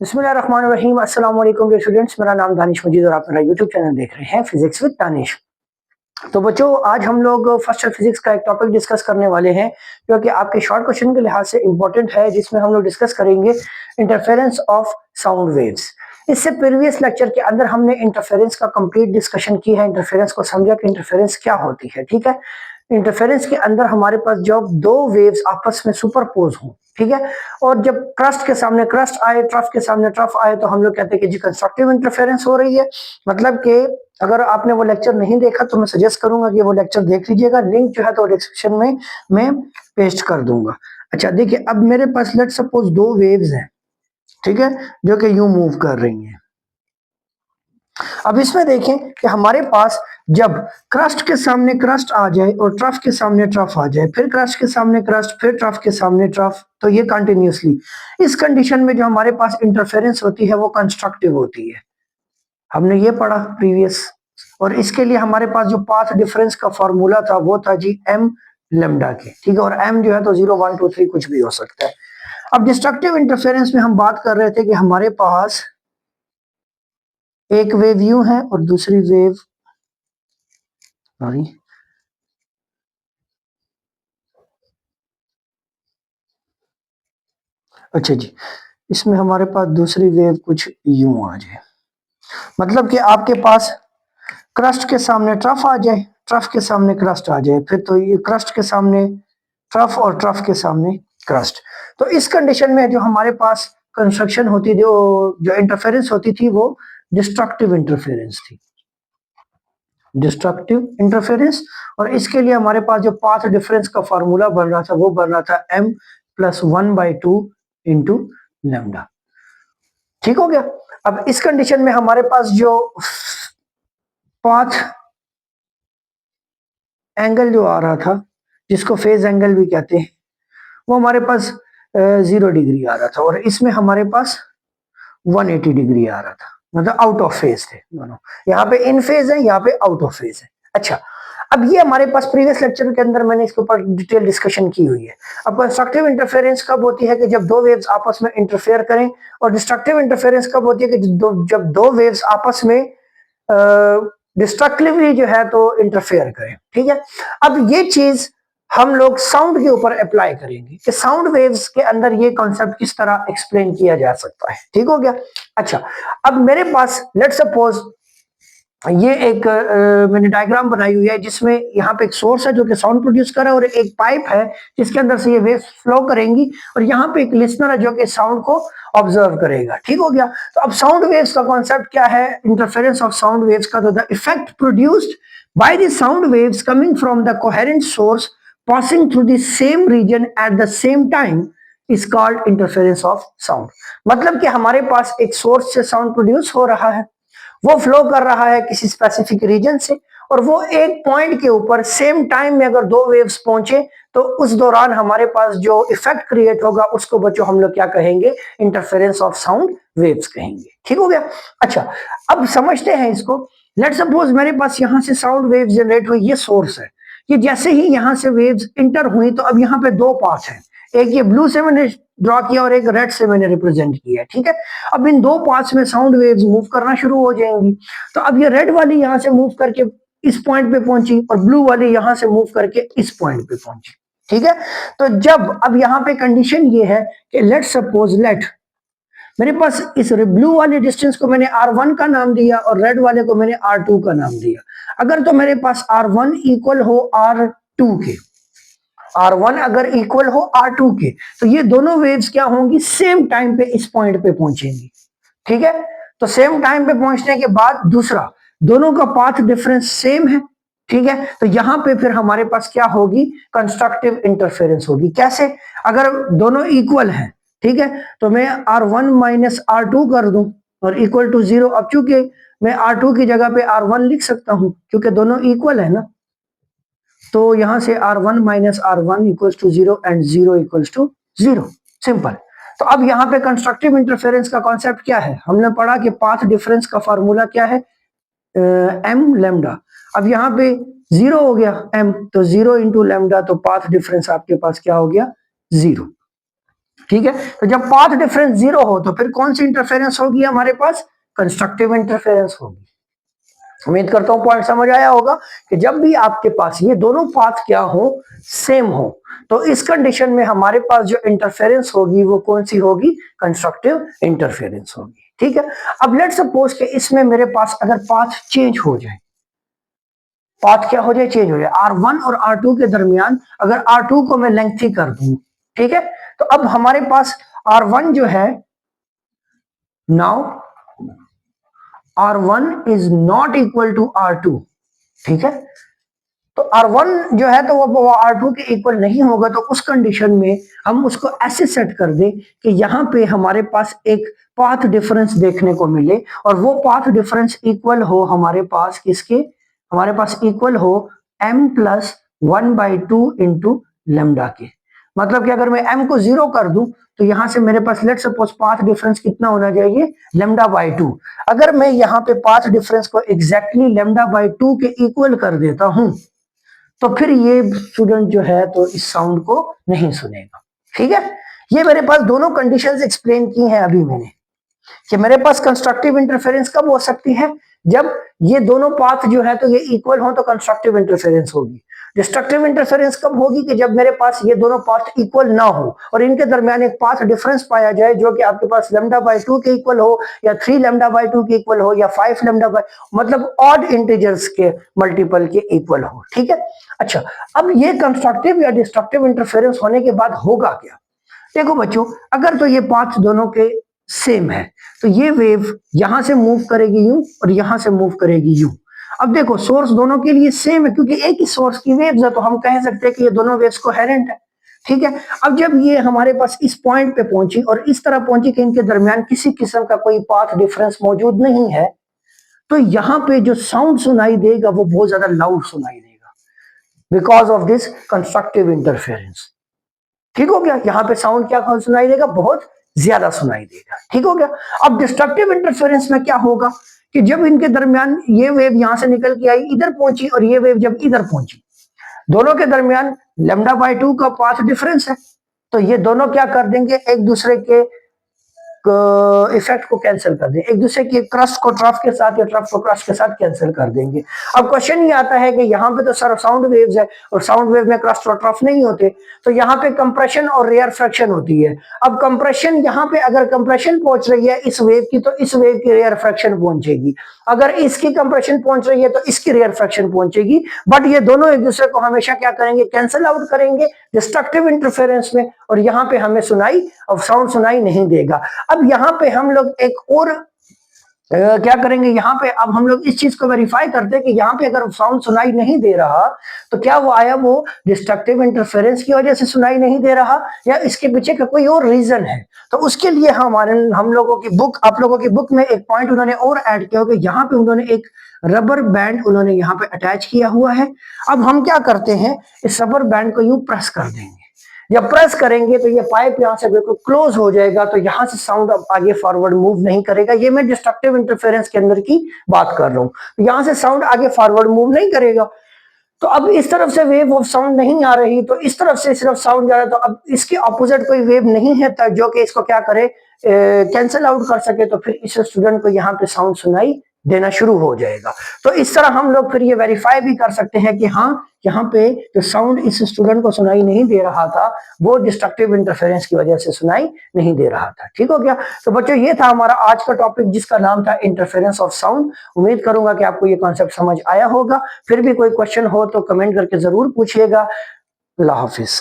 बिस्मिल्लाहिर्रहमानिर्रहीम। अस्सलाम वालेकुम स्टूडेंट्स, मेरा नाम दानिश मजीद और आप मेरा यूट्यूब चैनल देख रहे हैं फिजिक्स विद दानिश। तो बच्चों, आज हम लोग फर्स्ट ईयर फिजिक्स का एक टॉपिक डिस्कस करने वाले हैं जो कि आपके शॉर्ट क्वेश्चन के लिहाज से इंपॉर्टेंट है, जिसमें हम लोग डिस्कस करेंगे इंटरफेरेंस ऑफ साउंड वेव्स। इससे प्रीवियस लेक्चर के अंदर हमने इंटरफेरेंस का कंप्लीट डिस्कशन की है, इंटरफेरेंस को समझा कि इंटरफेरेंस क्या होती है। ठीक है, इंटरफेरेंस के अंदर हमारे पास जब दो वेव्स आपस में सुपरपोज हों, ठीक है, और जब क्रस्ट के सामने क्रस्ट आए, ट्रफ के सामने ट्रफ आए, तो हम लोग कहते हैं कि जी कंस्ट्रक्टिव इंटरफेरेंस हो रही है। मतलब कि अगर आपने वो लेक्चर नहीं देखा तो मैं सजेस्ट करूंगा कि वो लेक्चर देख लीजिएगा। लिंक जो है तो डिस्क्रिप्शन में मैं पेस्ट कर दूंगा। अच्छा देखिए, अब मेरे पास लेट सपोज दो वेव्स हैं, ठीक है, जो कि यूं मूव कर रही हैं। अब इसमें देखें कि हमारे पास जब क्रस्ट के सामने क्रस्ट आ जाए और ट्रफ के सामने ट्रफ आ जाए, फिर क्रस्ट के सामने क्रस्ट, फिर ट्रफ के सामने ट्रफ, तो ये कंटिन्यूसली, इस कंडीशन में जो हमारे पास इंटरफेरेंस होती है वो कंस्ट्रक्टिव होती है। हमने ये पढ़ा प्रीवियस, और इसके लिए हमारे पास जो पाथ डिफरेंस का फॉर्मूला था वो था जी एम लेमडा के, ठीक है, और एम जो है तो 0 1 2 3 कुछ भी हो सकता है। अब डिस्ट्रक्टिव इंटरफेरेंस में हम बात कर रहे थे कि हमारे पास एक वेव यूं है और दूसरी वेव, सॉरी, अच्छा जी, इसमें हमारे पास दूसरी वेव कुछ यूं आ जाए। मतलब कि आपके पास क्रस्ट के सामने ट्रफ आ जाए, ट्रफ के सामने क्रस्ट आ जाए, फिर तो ये क्रस्ट के सामने ट्रफ और ट्रफ के सामने क्रस्ट। तो इस कंडीशन में जो हमारे पास कंस्ट्रक्शन होती थी, जो इंटरफेरेंस होती थी, वो डिस्ट्रक्टिव इंटरफेरेंस थी, डिस्ट्रक्टिव इंटरफेरेंस। और इसके लिए हमारे पास जो पाथ डिफरेंस का फॉर्मूला बन रहा था वो बन रहा था m प्लस 1/2 इंटू लेमडा। ठीक हो गया। अब इस कंडीशन में हमारे पास जो पाथ एंगल जो आ रहा था, जिसको फेज एंगल भी कहते हैं, वो हमारे पास 0 डिग्री आ रहा था, और इसमें हमारे पास 180 डिग्री आ रहा था। मतलब आउट ऑफ फेज थे दोनों, यहाँ पे इन फेज है, यहाँ पे आउट ऑफ फेज है। अच्छा, अब ये हमारे पास प्रीवियस लेक्चर के अंदर मैंने इसके ऊपर डिटेल डिस्कशन की हुई है। अब कंस्ट्रक्टिव इंटरफेरेंस कब होती है कि जब दो वेव्स आपस में इंटरफेयर करें, और डिस्ट्रक्टिव इंटरफेरेंस कब होती है कि जब दो वेव्स आपस में डिस्ट्रक्टिवली जो है तो इंटरफेयर करें। ठीक है, अब ये चीज हम लोग साउंड के ऊपर अप्लाई करेंगे कि साउंड वेव्स के अंदर ये कॉन्सेप्ट किस तरह एक्सप्लेन किया जा सकता है। ठीक हो गया। अच्छा, अब मेरे पास लेट सपोज ये एक मैंने डायग्राम बनाई हुई है, जिसमें यहाँ पे एक सोर्स है जो कि साउंड प्रोड्यूस कर रहा है, और एक पाइप है जिसके अंदर से ये वेव्स फ्लो करेंगी, और यहाँ पे एक लिसनर है जो कि साउंड को ऑब्जर्व करेगा। ठीक हो गया। तो अब साउंड वेव्स का कॉन्सेप्ट क्या है, इंटरफेरेंस ऑफ साउंड वेव्स का, तो the effect produced by the sound waves coming from the coherent source passing through the same region at the same time is called interference of sound. मतलब कि हमारे पास एक source से sound produce हो रहा है, वो फ्लो कर रहा है किसी स्पेसिफिक रीजन से, और वो एक पॉइंट के ऊपर सेम टाइम में अगर दो वेव्स पहुंचे तो उस दौरान हमारे पास जो इफेक्ट क्रिएट होगा उसको बच्चों हम लोग क्या कहेंगे, इंटरफेरेंस ऑफ साउंड वेव्स कहेंगे। ठीक हो गया। अच्छा, अब समझते हैं इसको। लेट सपोज मेरे पास यहां से साउंड वेव्स जनरेट हुई, ये सोर्स है, कि जैसे ही यहां से वेव्स इंटर हुई तो अब यहाँ पे दो पाथ हैं, एक ये ब्लू से मैंने ड्रॉ किया और एक रेड से मैंने रिप्रेजेंट किया। ठीक है, अब इन दो पाथ्स में साउंड वेव्स मूव करना शुरू हो जाएंगी। तो अब ये रेड वाली यहां से मूव करके इस पॉइंट पे पहुंची, और ब्लू वाली यहां से मूव करके इस पॉइंट पे पहुंची। ठीक है, तो जब अब यहाँ पे कंडीशन ये है कि लेट सपोज लेट मेरे पास इस ब्लू वाले डिस्टेंस को मैंने R1 का नाम दिया और रेड वाले को मैंने R2 का नाम दिया। अगर तो मेरे पास R1 इक्वल हो R2 के, R1 अगर इक्वल हो R2 के, तो ये दोनों वेव्स क्या होंगी, सेम टाइम पे इस पॉइंट पे पहुंचेंगी। ठीक है, तो सेम टाइम पे पहुंचने के बाद दूसरा, दोनों का पाथ डिफरेंस सेम है। ठीक है, तो यहां पे फिर हमारे पास क्या होगी, कंस्ट्रक्टिव इंटरफेरेंस होगी। कैसे, अगर दोनों इक्वल हैं, ठीक है, तो मैं R1 माइनस R2 कर दूं और इक्वल टू 0। अब चूंकि मैं R2 की जगह पे R1 लिख सकता हूं क्योंकि दोनों इक्वल है ना, तो यहां से R1 minus R1 equals to 0 and 0 equals to 0। Simple. तो अब यहाँ पे कंस्ट्रक्टिव इंटरफेरेंस का कॉन्सेप्ट क्या है, हमने पढ़ा कि पाथ डिफरेंस का फार्मूला क्या है, एम लेमडा। अब यहाँ पे 0 हो गया m, तो 0 इंटू लेमडा, तो पाथ डिफरेंस आपके पास क्या हो गया, 0। ठीक है, तो जब पाथ डिफरेंस 0 हो तो फिर कौन सी इंटरफेरेंस होगी हमारे पास? कंस्ट्रक्टिव इंटरफेरेंस होगी। उम्मीद करता हूं पॉइंट समझ आया होगा कि जब भी आपके पास ये दोनों पाथ क्या हो, सेम हो, तो इस कंडीशन में हमारे पास जो इंटरफेरेंस होगी वो कौन सी होगी? कंस्ट्रक्टिव इंटरफेरेंस होगी। ठीक है, अब लेट्स सपोज कि इसमें मेरे पास अगर पाथ चेंज हो जाए, पाथ क्या हो जाए? चेंज हो जाए। R1 और R2 के दरमियान अगर R2 को मैं लेंथी कर दूं, ठीक है, तो अब हमारे पास R1 जो है, now R1 is not equal to R2। ठीक है, तो R1 जो है तो वो R2 के इक्वल नहीं होगा, तो उस कंडीशन में हम उसको ऐसे सेट कर दें कि यहां पे हमारे पास एक पाथ डिफरेंस देखने को मिले और वो पाथ डिफरेंस इक्वल हो हमारे पास किसके? हमारे पास इक्वल हो m प्लस 1/2 इंटू लेमडा के। मतलब कि अगर मैं m को 0 कर दूं तो यहां से मेरे पास लेट सपोज पाथ डिफरेंस कितना होना चाहिए? λ/2। अगर मैं यहाँ पे पाथ डिफरेंस को एग्जैक्टली λ/2 के इक्वल कर देता हूं तो फिर ये स्टूडेंट जो है तो इस साउंड को नहीं सुनेगा। ठीक है, ये मेरे पास दोनों कंडीशंस एक्सप्लेन की हैं अभी मैंने, कि मेरे पास कंस्ट्रक्टिव इंटरफेरेंस कब हो सकती है? जब ये दोनों पाथ जो है तो ये इक्वल हो तो कंस्ट्रक्टिव इंटरफेरेंस होगी। डिस्ट्रक्टिव इंटरफेरेंस कब होगी? कि जब मेरे पास ये दोनों पाथ इक्वल ना हो और इनके दरमियान एक पाथ डिफरेंस पाया जाए जो कि आपके पास λ/2 के इक्वल हो या 3 λ/2 के इक्वल हो या 5 λ, मतलब ऑड इंटीजर्स के मल्टीपल के इक्वल हो। ठीक है, अच्छा, अब ये कंस्ट्रक्टिव या डिस्ट्रक्टिव इंटरफेरेंस होने के बाद होगा क्या? देखो बच्चों, अगर तो ये पाथ दोनों के सेम है तो ये वेव यहां से मूव करेगी यूं और यहां से मूव करेगी यूं। अब देखो सोर्स दोनों के लिए सेम है क्योंकि एक ही सोर्स की वेव्स है, तो हम कह सकते हैं कि ये दोनों वेव्स कोहेरेंट है। ठीक है, अब जब ये हमारे पास इस पॉइंट पे पहुंची और इस तरह पहुंची कि इनके दरमियान किसी किस्म का कोई पाथ डिफरेंस मौजूद नहीं है, तो यहाँ पे जो साउंड सुनाई देगा वो बहुत ज्यादा लाउड सुनाई देगा, because of this constructive interference. ठीक हो गया, यहाँ पे साउंड क्या सुनाई देगा? बहुत ज्यादा सुनाई देगा। ठीक हो गया, अब डिस्ट्रक्टिव इंटरफेरेंस में क्या होगा कि जब इनके दरमियान ये वेव यहां से निकल के आई, इधर पहुंची और ये वेव जब इधर पहुंची, दोनों के दरमियान λ/2 का पाथ डिफरेंस है, तो ये दोनों क्या कर देंगे? एक दूसरे के इफेक्ट को कैंसिल कर दें, एक दूसरे की क्रस्ट को ट्रफ के साथ या ट्रफ को क्रस्ट के साथ कैंसिल कर देंगे। अब क्वेश्चन ये आता है कि यहाँ पे तो सर साउंड वेव्स है और साउंड वेव में क्रस्ट और ट्रफ नहीं होते, तो यहाँ पे कंप्रेशन और रेयर फ्रैक्शन होती है। अब कंप्रेशन यहाँ पे अगर कंप्रेशन पहुंच रही है इस वेव की तो इस वेव की रेयर फ्रैक्शन पहुंचेगी, अगर इसकी कंप्रेशन पहुंच रही है तो इसकी रेयर फ्रैक्शन पहुंचेगी, बट ये दोनों एक दूसरे को हमेशा क्या करेंगे? कैंसिल आउट करेंगे डिस्ट्रक्टिव इंटरफेरेंस में, और यहाँ पे हमें सुनाई और साउंड सुनाई नहीं देगा। अब यहाँ पे हम लोग एक और क्या करेंगे? यहाँ पे अब हम लोग इस चीज को वेरीफाई करते हैं कि यहाँ पे अगर साउंड सुनाई नहीं दे रहा तो क्या वो आया वो डिस्ट्रक्टिव इंटरफेरेंस की वजह से सुनाई नहीं दे रहा या इसके पीछे का कोई और रीजन है। तो उसके लिए हम लोगों की बुक, आप लोगों की बुक में एक पॉइंट उन्होंने और ऐड किया कि यहाँ पे उन्होंने एक रबर बैंड उन्होंने यहाँ पे अटैच किया हुआ है। अब हम क्या करते हैं, इस रबर बैंड को यूं प्रेस कर देंगे, जब प्रेस करेंगे तो ये पाइप यहां से बिल्कुल क्लोज हो जाएगा, तो यहां से साउंड अब आगे फॉरवर्ड मूव नहीं करेगा। ये मैं डिस्ट्रक्टिव इंटरफेरेंस के अंदर की बात कर रहा हूं, यहां से साउंड आगे फॉरवर्ड मूव नहीं करेगा। तो अब इस तरफ से वेव ऑफ साउंड नहीं आ रही तो इस तरफ से सिर्फ साउंड जा रहा है, तो अब इसके ऑपोजिट कोई वेव नहीं है जो कि इसको क्या करे? कैंसिल आउट कर सके, तो फिर इस स्टूडेंट को यहाँ पे साउंड सुनाई देना शुरू हो जाएगा। तो इस तरह हम लोग फिर ये वेरीफाई भी कर सकते हैं कि हाँ, यहाँ पे जो साउंड इस स्टूडेंट को सुनाई नहीं दे रहा था वो डिस्ट्रक्टिव इंटरफेरेंस की वजह से सुनाई नहीं दे रहा था। ठीक हो गया, तो बच्चों ये था हमारा आज का टॉपिक जिसका नाम था इंटरफेरेंस ऑफ साउंड। उम्मीद करूंगा कि आपको ये कॉन्सेप्ट समझ आया होगा। फिर भी कोई क्वेश्चन हो तो कमेंट करके जरूर पूछिएगा। अल्लाह हाफिज।